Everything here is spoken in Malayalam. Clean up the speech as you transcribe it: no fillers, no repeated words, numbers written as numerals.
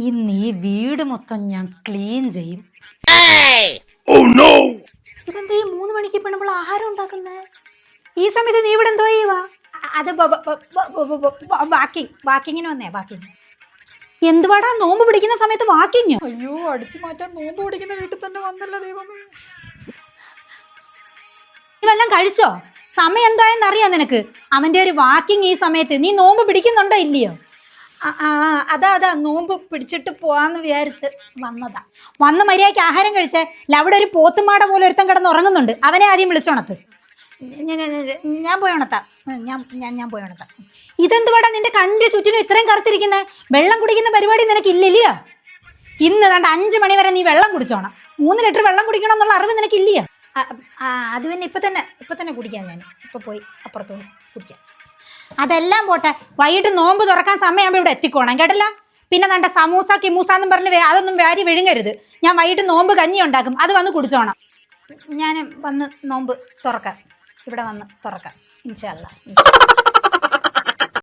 ഇന്ന് ഈ വീട് മൊത്തം ഞാൻ ക്ലീൻ ചെയ്യും. ഇതെന്താ ഈ 3 മണിക്ക് ഇപ്പൊ നമ്മൾ ആഹാരം ഉണ്ടാക്കുന്നേ? ഈ സമയത്ത് നീ ഇവിടെ എന്തോ ചെയ്യുവാ? അത് വാക്കിങ്ങിന് വന്നേ. വാക്കിങ് എന്തുവാടാ? നോമ്പ് പിടിക്കുന്ന സമയത്ത് വാക്കിങ്ങോ? അയ്യോ, അടിച്ചു മാറ്റാൻ നോമ്പ് പിടിക്കുന്ന വീട്ടിൽ തന്നെ വന്നല്ലോ ദൈവമേ. നീ വല്ലതും കഴിച്ചോ? സമയം എന്തായെന്ന് അറിയാം നിനക്ക്? അവന്റെ ഒരു വാക്കിങ് ഈ സമയത്ത്. നീ നോമ്പ് പിടിക്കുന്നുണ്ടോ ഇല്ലയോ? അതാ നോമ്പ് പിടിച്ചിട്ട് പോവാന്ന് വിചാരിച്ച് വന്നതാ. വന്ന മര്യാദയ്ക്ക് ആഹാരം കഴിച്ചേ. അവിടെ ഒരു പോത്തുമാട പോലെ ഒരുത്തം കിടന്ന് ഉറങ്ങുന്നുണ്ട്. അവനെ ആദ്യം വിളിച്ചോണത്ത്. ഞാൻ പോയി ഉണത്താം. ഞാൻ പോയി ഉണത്താം. ഇതെന്തുവാടാ നിന്റെ കണ്ണിന്റെ ചുറ്റിനും ഇത്രയും കറുത്തിരിക്കുന്നത്? വെള്ളം കുടിക്കുന്ന പരിപാടി നിനക്ക് ഇല്ലല്ലയോ? ഇന്ന് കണ്ട 5 മണി വരെ നീ വെള്ളം കുടിച്ചോണം. 3 ലിറ്റർ വെള്ളം കുടിക്കണം എന്നുള്ള അറിവ് നിനക്ക് ഇല്ലയോ? അത് പിന്നെ ഇപ്പൊ തന്നെ കുടിക്കാം. ഞാൻ ഇപ്പൊ പോയി അപ്പുറത്തുനിന്ന് കുടിക്കാം. അതെല്ലാം പോട്ടെ, വൈകിട്ട് നോമ്പ് തുറക്കാൻ സമയമാകുമ്പോൾ ഇവിടെ എത്തിക്കോണം കേട്ടല്ലോ. പിന്നെ കണ്ട സമൂസ കിമൂസ എന്നും പറഞ്ഞ് അതൊന്നും വാരി വിഴുങ്ങരുത്. ഞാൻ വൈകിട്ട് നോമ്പ് കഞ്ഞി ഉണ്ടാക്കും, അത് വന്ന് കുടിച്ചോണം. ഞാൻ വന്ന് നോമ്പ് തുറക്കാം, ഇവിടെ വന്ന് തുറക്കാം ഇൻഷാ അല്ലാ.